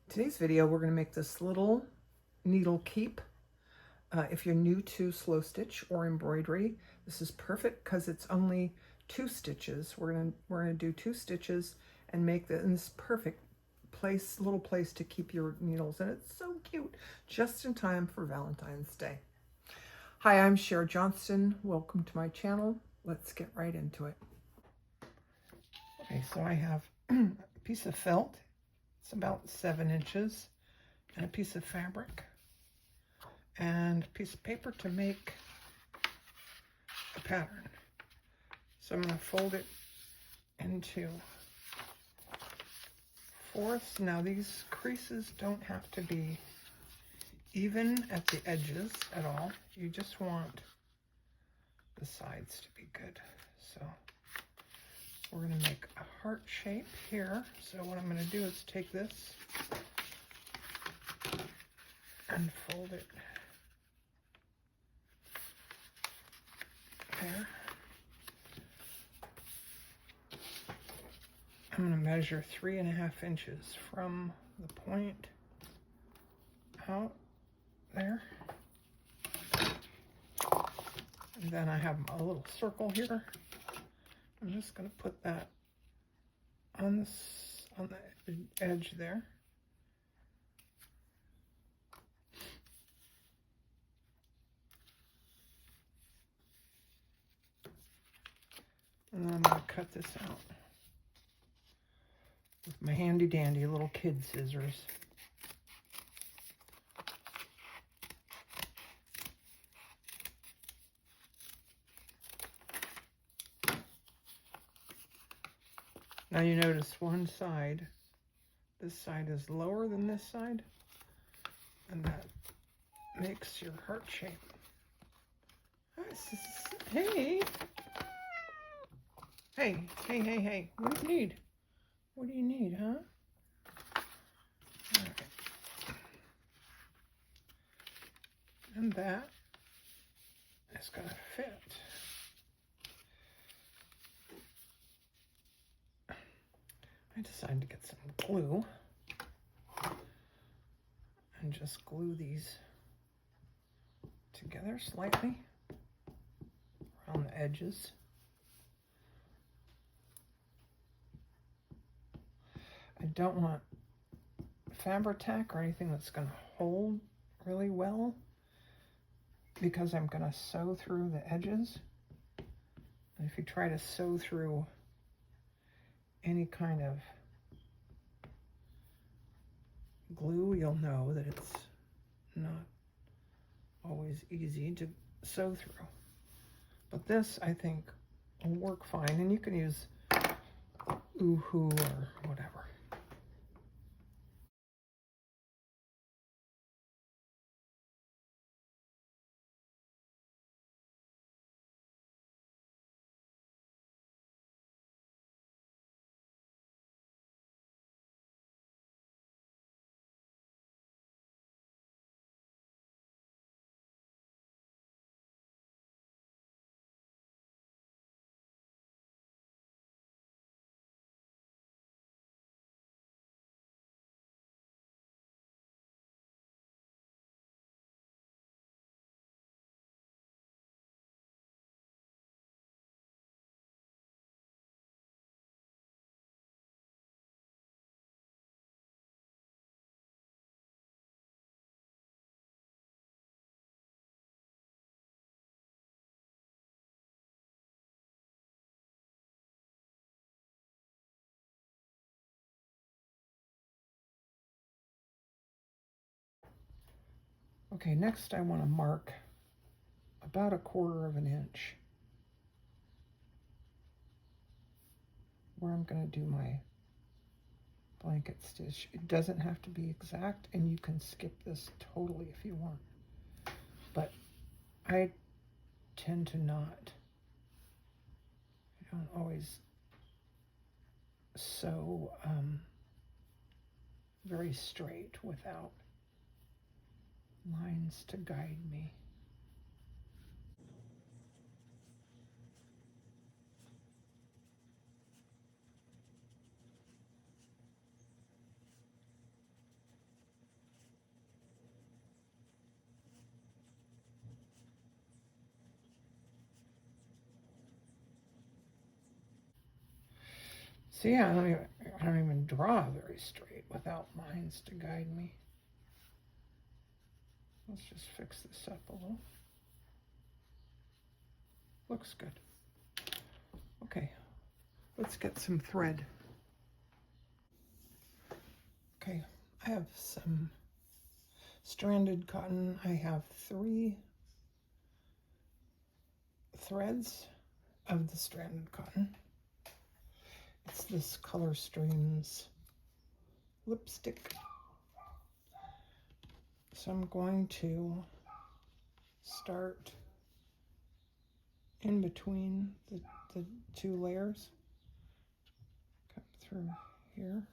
Today's video, we're going to make this little needle keep. If you're new to slow stitch or embroidery, this is perfect because it's only 2 stitches. We're gonna do 2 stitches and make this perfect little place to keep your needles, and it's so cute, just in time for Valentine's Day. Hi, I'm Cher Johnston. Welcome to my channel. Let's get right into it. Okay, so I have a piece of felt. It's about 7 inches, and a piece of fabric, and a piece of paper to make a pattern. So I'm going to fold it into fourths. Now these creases don't have to be even at the edges at all. You just want the sides to be good. So we're going to make a heart shape here. So what I'm going to do is take this and fold it there. I'm going to measure 3.5 inches from the point out there. And then I have a little circle here. I'm just going to put that on the edge there. And then I'm going to cut this out with my handy dandy little kid scissors. Now you notice one side, this side is lower than this side, and that makes your heart shape. Hey! Hey, what do you need? What do you need, huh? All right. And that is going to fit. I decided to get some glue and just glue these together slightly around the edges. I don't want fabric tack or anything that's going to hold really well, because I'm going to sew through the edges. And if you try to sew through any kind of glue, you'll know that it's not always easy to sew through. But this, I think, will work fine, and you can use Oohoo or whatever. Okay, next I want to mark about 1/4 inch where I'm going to do my blanket stitch. It doesn't have to be exact, and you can skip this totally if you want. But I tend to not. I don't always sew very straight without lines to guide me. See, I don't even draw very straight without lines to guide me. Let's just fix this up a little. Looks good. Okay, let's get some thread. Okay, I have some stranded cotton. I have 3 threads of the stranded cotton. It's this Color Streams lipstick. So I'm going to start in between the 2 layers. Come through here.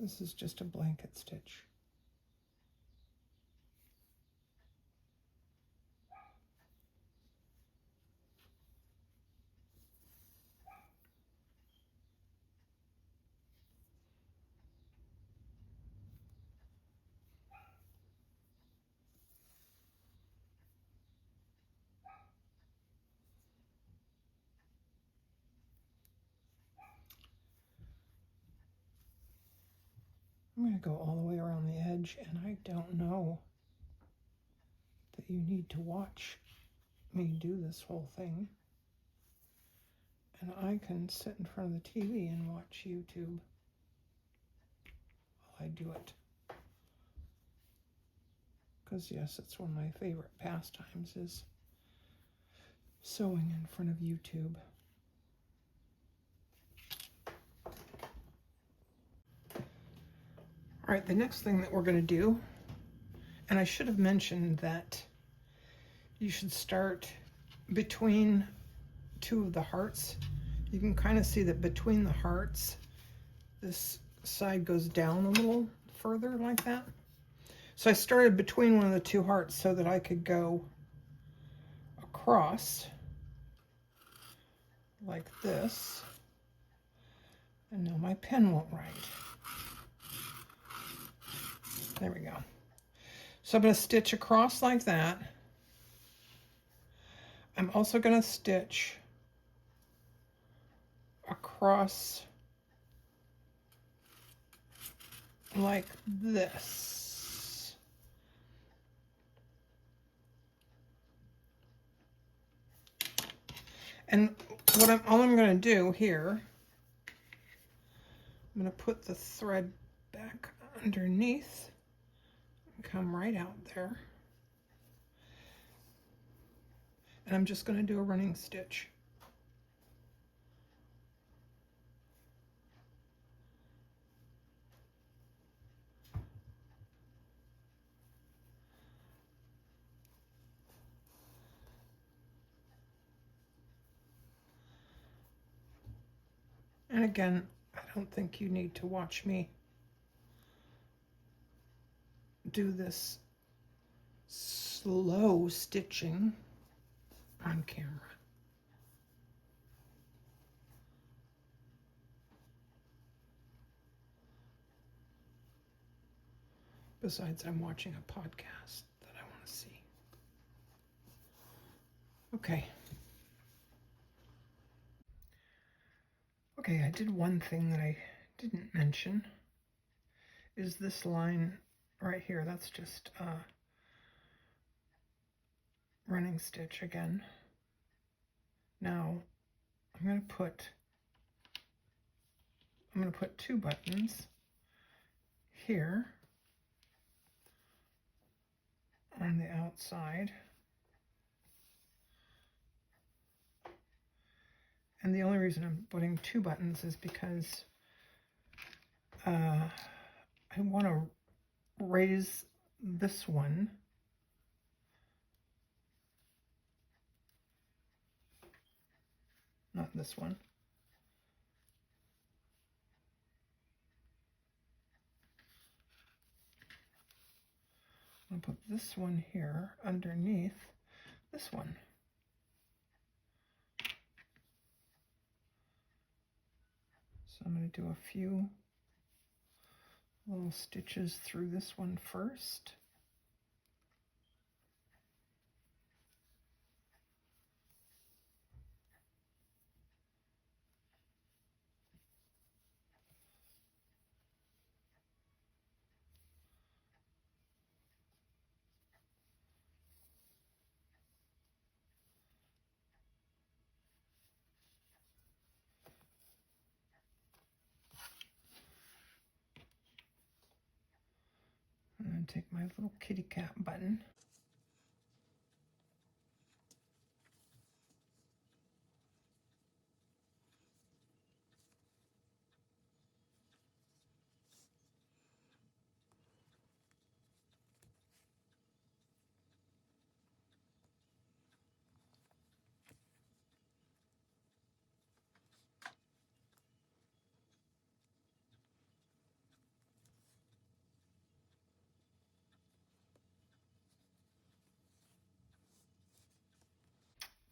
This is just a blanket stitch. I'm going to go all the way around the edge, and I don't know that you need to watch me do this whole thing. And I can sit in front of the TV and watch YouTube while I do it. Because yes, it's one of my favorite pastimes is sewing in front of YouTube. All right, the next thing that we're going to do, and I should have mentioned that you should start between 2 of the hearts. You can kind of see that between the hearts, this side goes down a little further like that. So I started between one of the 2 hearts so that I could go across like this. And now my pen won't write. There we go. So I'm going to stitch across like that. I'm also going to stitch across like this. And all I'm going to do here, I'm going to put the thread back underneath and come right out there. And I'm just going to do a running stitch. And again, I don't think you need to watch me do this slow stitching on camera. Besides, I'm watching a podcast that I want to see. Okay. Okay, I did one thing that I didn't mention, is this line right here. That's just a running stitch again. Now, I'm going to put 2 buttons here on the outside. And the only reason I'm putting 2 buttons is because I want to raise this one not this one. I'm going to put this one here underneath this one. So I'm going to do a few little stitches through this one first. And then take my little kitty cat button.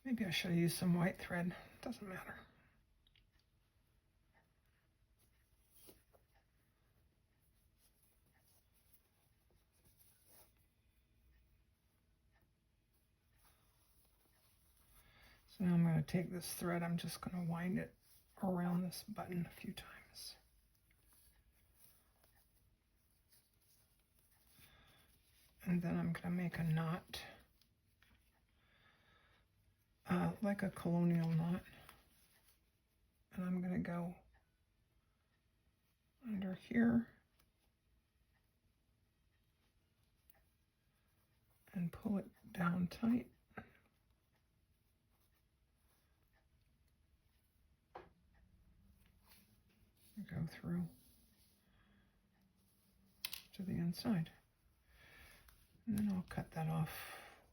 Maybe I should have used some white thread. Doesn't matter. So now I'm going to take this thread, I'm just going to wind it around this button a few times. And then I'm going to make a knot, like a colonial knot. And I'm going to go under here and pull it down tight. Go through to the inside. And then I'll cut that off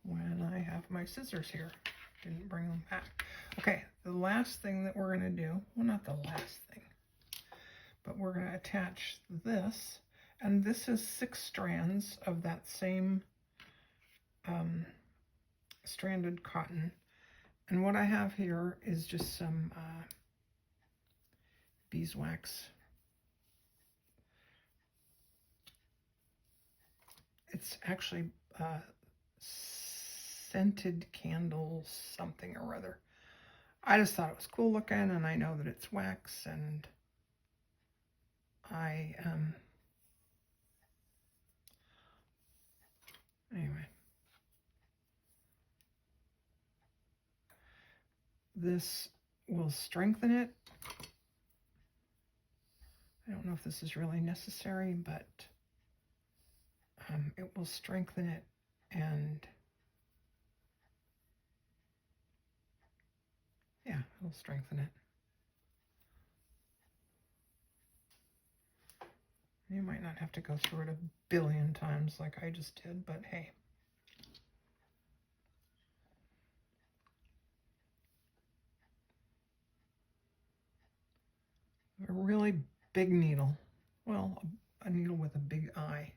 when I have my scissors here. Didn't bring them back. Okay, the last thing that we're going to do, well, not the last thing, but we're going to attach this, and this is 6 strands of that same stranded cotton. And what I have here is just some beeswax. It's actually scented candles, something or other. I just thought it was cool looking, and I know that it's wax, and anyway. This will strengthen it. I don't know if this is really necessary, but it will strengthen it, and yeah, it'll strengthen it. You might not have to go through it a billion times like I just did, but hey. A really big needle. Well, a needle with a big eye.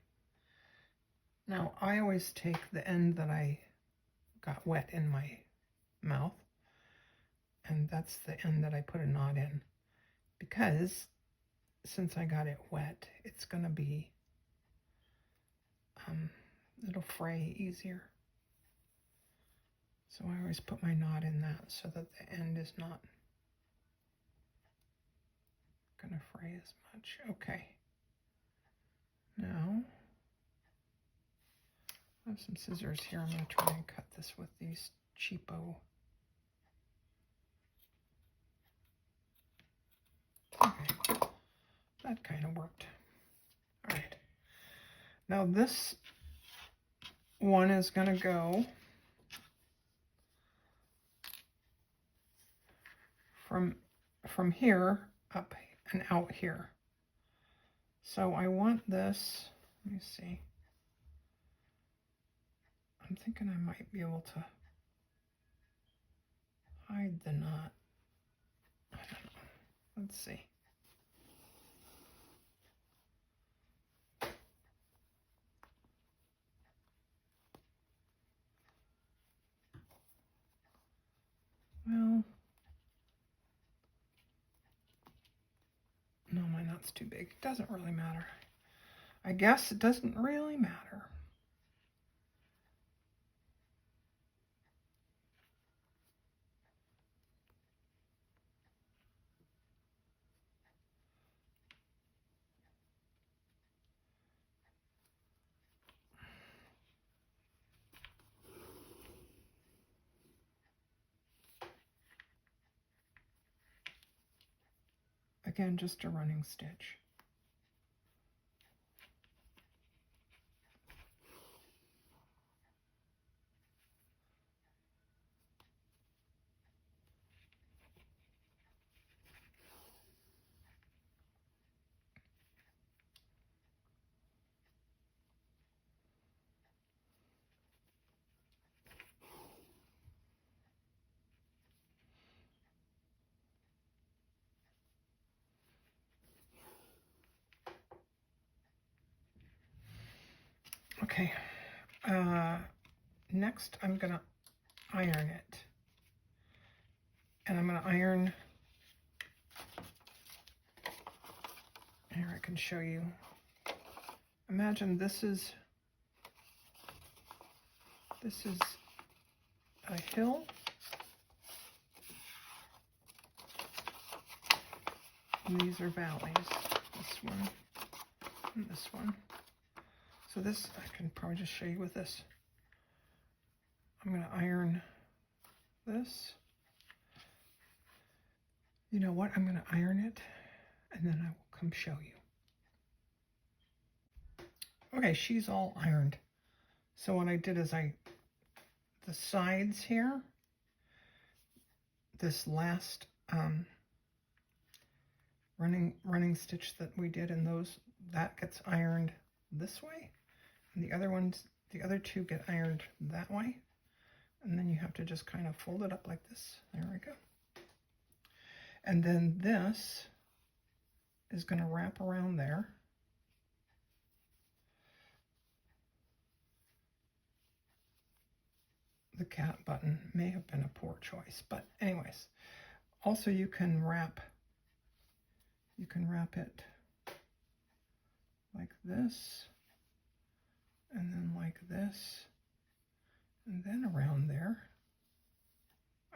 Now, I always take the end that I got wet in my mouth, and that's the end that I put a knot in, because since I got it wet, it's going to be, it'll fray easier. So I always put my knot in that so that the end is not going to fray as much. Okay. Now, I have some scissors here. I'm going to try and cut this with these cheapo. Okay, that kind of worked. All right. Now this one is going to go from here up and out here. So I want this, let me see. I'm thinking I might be able to hide the knot. I don't know. Let's see. that's too big. It doesn't really matter. I guess it doesn't really matter. Again, just a running stitch. Okay, next I'm going to iron it. And I'm going to iron, here I can show you. Imagine this is a hill. And these are valleys, this one and this one. So this, I can probably just show you with this. I'm going to iron this. You know what? I'm going to iron it, and then I will come show you. Okay, she's all ironed. So what I did is the sides here, this last running stitch that we did in those, that gets ironed this way, and the other two get ironed that way, and then you have to just kind of fold it up like this. There we go. And then this is going to wrap around there. The cat button may have been a poor choice, but anyways, also you can wrap it like this, and then like this, and then around there.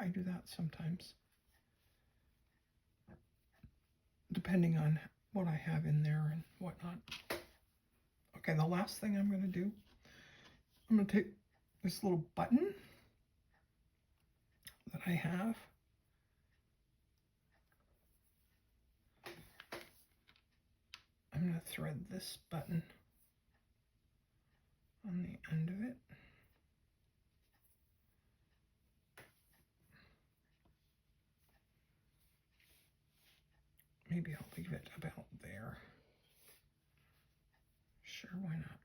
I do that sometimes, depending on what I have in there and whatnot. Okay, the last thing I'm going to do, I'm going to take this little button that I have, I'm going to thread this button on the end of it. Maybe I'll leave it about there. Sure, why not?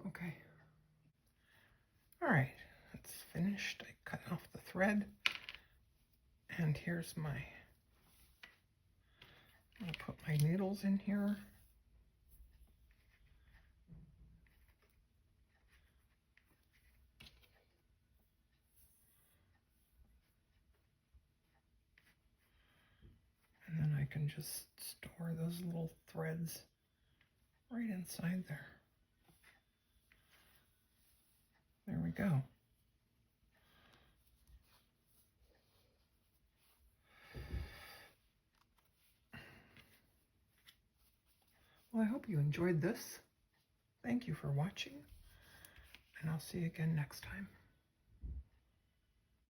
Okay. All right, it's finished. I cut off the thread, and here's I'm gonna put my needles in here. And then I can just store those little threads right inside there. There we go. Well, I hope you enjoyed this. Thank you for watching, and I'll see you again next time.